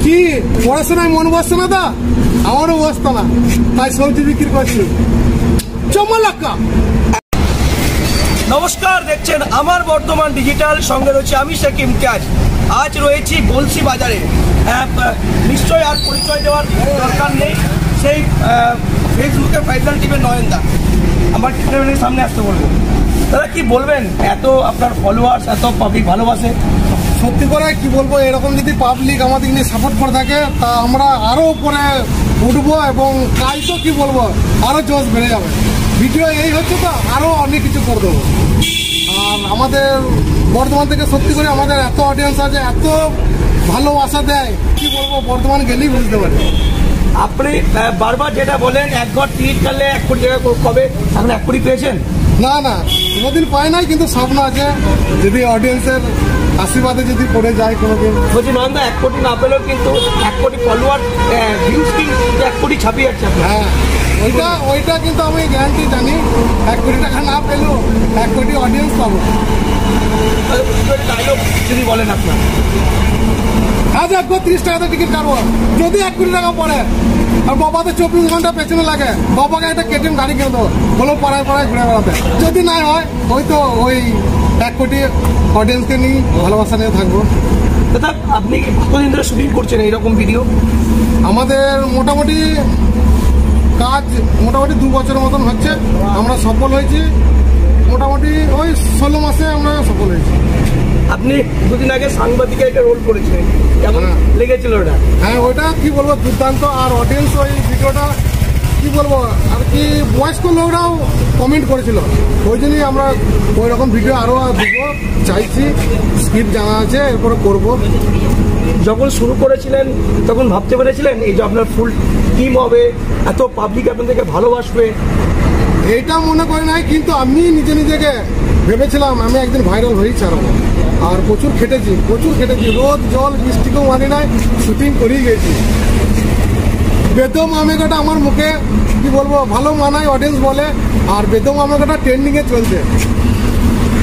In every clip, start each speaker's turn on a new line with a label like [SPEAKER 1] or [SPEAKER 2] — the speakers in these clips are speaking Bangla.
[SPEAKER 1] কি পড়াশোনায় মন বসছে না দা? আমারও বসতো না, তাই সবজি বিক্রি করছি। চমলাক্কা।
[SPEAKER 2] নমস্কার, দেখছেন আমার বর্তমান ডিজিটাল, সঙ্গে রয়েছে আমি শেখ ইমতিয়াজ। আজ রয়েছি গলসি বাজারে। নিশ্চয়ই আর পরিচয় দেওয়ার দরকার নেই, সেই ফেসবুকে ফাইনাল টিমের নয়নদা। আমার ক্যামেরার সামনে আসতে বলবো, দাদা কি বলবেন? এত আপনার ফলোয়ার্স, এত পাবলিক ভালোবাসে,
[SPEAKER 1] সত্যি করে কি বলবো, এরকম যদি পাবলিক আমাদের নিয়ে সাপোর্ট করে থাকে তা আমরা আরো উপরে উঠবো এবং কাজ তো কি বলবো আরো জোশ বেড়ে যাবে। ভিডিও এই হচ্ছে তো আরো অনেক কিছু করে দেবো। আর আমাদের বর্ধমান থেকে সত্যি করে আমাদের এত অডিয়েন্স আছে, এত ভালোবাসা দেয়, কি বলবো, বর্ধমান গেলেই বুঝতে পারি।
[SPEAKER 2] আপনি বারবার যেটা বলেন এক ঘর টিকিট কাটলে 1 কোটি টাকা, কবে আপনি 1 কোটি পেয়েছেন?
[SPEAKER 1] না না, কোনোদিন পাই নাই, কিন্তু স্বপ্ন আছে যদি অডিয়েন্সের আশীর্বাদে যদি পড়ে যায় কোনোদিন।
[SPEAKER 2] বলছি নয়নদা, 1 কোটি না পেলেও কিন্তু 1 কোটি ফলোয়ার ভিউজ কিন্তু 1 কোটি ছাপিয়ে যাচ্ছে।
[SPEAKER 1] হ্যাঁ, ওইটা কিন্তু আমি গ্যারান্টি জানি, 1 কোটি টাকা না পেলেও 1 কোটি অডিয়েন্স পাবো।
[SPEAKER 2] ডায়লগ যদি বলেন আপনার।
[SPEAKER 1] আজ 30 টাকাতে টিকিট কাটবো, যদি 1 কোটি টাকা পড়ে। আর বাবাদের 24 ঘন্টা পেছনে লাগে, বাবাকে একটা কেটিএম গাড়ি কিনে দেবো, বলো পাড়ায় পাড়ায় ঘুরে বেড়াতে। যদি না হয় হয়তো ওই 1 কোটি অডিয়েন্সকে নিয়ে ভালোবাসা নিয়ে থাকবো।
[SPEAKER 2] দাদা আপনি কতদিন ধরে শুটিং করছেন এইরকম ভিডিও?
[SPEAKER 1] আমাদের মোটামুটি কাজ 2 বছরের মতন হচ্ছে। আমরা সফল হয়েছি মোটামুটি ওই 16 মাসে আমরা সফল হয়েছি।
[SPEAKER 2] আপনি দুদিন আগে সাংবাদিকের একটা রোল করেছিলেন, কেমন লেগেছিল ওটা?
[SPEAKER 1] হ্যাঁ, ওইটা কি বলবো দুর্দান্ত। আর অডিয়েন্স ওই ভিডিওটা কি বলবো আর কি বয়স্ক লোকরাও কমেন্ট করেছিল, ওই জন্যই আমরা ওই রকম ভিডিও আরও দেবো চাইছি। স্ক্রিপ্ট জানা আছে, এরপরে করবো।
[SPEAKER 2] যখন শুরু করেছিলেন তখন ভাবতে পেরেছিলেন এই যে আপনার ফুল টিম হবে, এত পাবলিক আপনাদেরকে ভালোবাসবে?
[SPEAKER 1] এইটা মনে করি নাই, কিন্তু আমি নিজেকে ভেবেছিলাম আমি একদিন ভাইরাল হয়েই ছাড়বো। আর প্রচুর খেটেছি, রোদ জল বৃষ্টিকেও মানি নাই, শুটিং করেই গেছি। বেদম আমেগাটা আমার মুখে কি বলবো ভালো মানায়, অডিয়েন্স বলে। আর বেদম আমেগাটা ট্রেন্ডিংয়ে চলছে।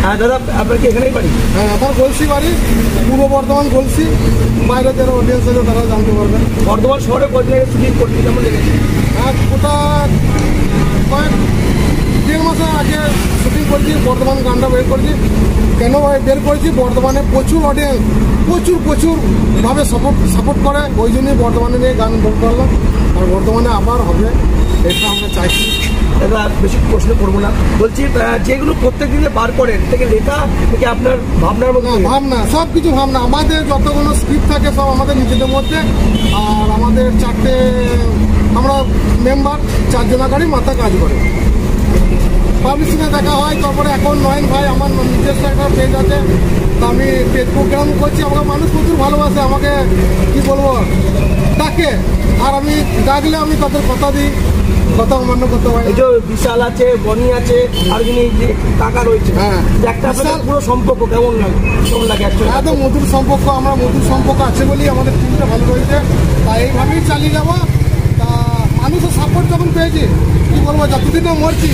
[SPEAKER 2] হ্যাঁ দাদা, আপনার কি এখানেই বাড়ি?
[SPEAKER 1] হ্যাঁ, আমার গলসি বাড়ি, পূর্ব বর্ধমান গলসি। বাইরে যারা অডিয়েন্স আছে তারা জানতে পারবে।
[SPEAKER 2] বর্ধমান শহরে কত জায়গায় শুটিং করতে কেমন লেগেছে?
[SPEAKER 1] হ্যাঁ, গোটা 1.5 মাসের আগে শুটিং করছি, বর্ধমান গানটা বের করছি। কেন বের করেছি, বর্ধমানে প্রচুর অডিয়েন্স প্রচুর ভাবে সাপোর্ট করে, ওই জন্যই বর্ধমানে নিয়ে গান বের করলাম। আর বর্ধমানে আবার হবে, এটা আমরা চাইছি।
[SPEAKER 2] দাদা বেশি প্রশ্ন করবো না, বলছি যেগুলো প্রত্যেক দিনে বার করেন থেকে লেখা থেকে আপনার ভাবনার মধ্যে?
[SPEAKER 1] ভাবনা, সব কিছু ভাবনা। আমাদের যতগুলো স্ক্রিপ্ট থাকে সব আমাদের নিজেদের মধ্যে। আর আমাদের 4টে আমরা মেম্বার, 4 জনাকারই মাথা কাজ করে। পাবলিশিংয়ে দেখা হয়, তারপরে এখন নয়ন ভাই আমার নিজস্ব একটা পেজ আছে, তা আমি পেজ প্রোগ্রাম করছি। আমাকে মানুষ প্রচুর ভালোবাসে, আমাকে কি বলবো ডাকে। আর আমি ডাকলে আমি তাদের কথা দিই, কথা অমান্য করতে হয়।
[SPEAKER 2] এই যে বিশাল আছে, বনি আছে, আর যিনি কাকা রয়েছে,
[SPEAKER 1] হ্যাঁ,
[SPEAKER 2] একটা পুরো সম্পর্ক কেমন লাগে?
[SPEAKER 1] এত মধুর সম্পর্ক, আমরা মধুর সম্পর্ক আছে বলেই আমাদের টিমটা ভালো রয়েছে। তা এইভাবেই চালিয়ে যাবো। তা মানুষের সাপোর্ট যখন পেয়েছি, কি বলবো, যতদিন না মরছি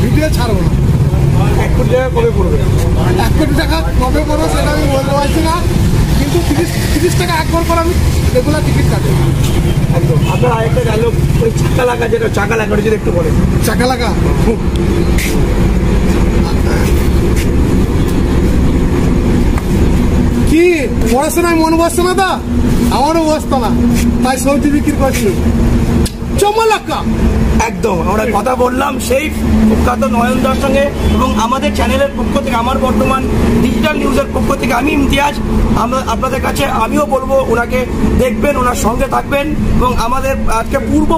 [SPEAKER 1] ভিডিও ছাড়বো না।
[SPEAKER 2] 1 কোটি টাকা কবে পড়বে?
[SPEAKER 1] 1 কোটি টাকা কবে পড়বো সেটা আমি বলতে পারছি না, কিন্তু 30 টাকা একবার করে আমি রেগুলার টিকিট কাটি।
[SPEAKER 2] একদম। আপনার আরেকটা ডায়লগ, ওই চাকা লাগা, যেটা চাকা লাগা যদি একটু বলেন।
[SPEAKER 1] চাকা লাগা, কি পড়াশোনায় মন বসছে না দা? আমারও বসতো না, তাই সবজি বিক্রি করছি। চমলাক্কা।
[SPEAKER 2] একদম, আমরা কথা বললাম সেই প্রখ্যাত নয়নদার সঙ্গে, এবং আমাদের চ্যানেলের পক্ষ থেকে, আমার বর্তমান ডিজিটাল নিউজের পক্ষ থেকে আমি ইমতিয়াজ, আপনাদের কাছে আমিও বলবো ওনাকে দেখবেন, ওনার সঙ্গে থাকবেন। এবং আমাদের আজকে পূর্ব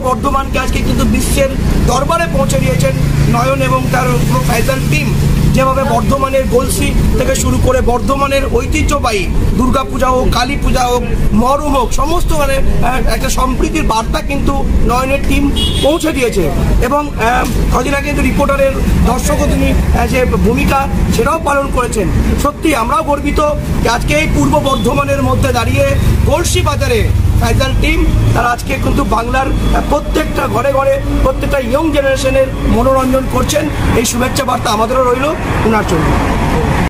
[SPEAKER 2] বর্ধমানকে আজকে কিন্তু বিশ্বের দরবারে পৌঁছে দিয়েছেন নয়ন এবং তার পুরো ফাইনাল টিম। যেভাবে বর্ধমানের গলসি থেকে শুরু করে বর্ধমানের ঐতিহ্যবাহী দুর্গাপূজা হোক, কালী পূজা হোক, মহরম হোক, সমস্ত মানে একটা সম্প্রীতির বার্তা কিন্তু নয়নের টিম পৌঁছে দিয়েছে। এবং কদিন আগে কিন্তু রিপোর্টারের দর্শকও তিনি যে ভূমিকা সেটাও পালন করেছেন। সত্যি আমরাও গর্বিত যে আজকে এই পূর্ব বর্ধমানের মধ্যে দাঁড়িয়ে গলসি বাজারে ফাইনাল টিম তারা আজকে কিন্তু বাংলার প্রত্যেকটা ঘরে ঘরে প্রত্যেকটা ইয়ং জেনারেশনের মনোরঞ্জন করছেন। এই শুভেচ্ছা বার্তা আমাদেরও রইল ওনার জন্য।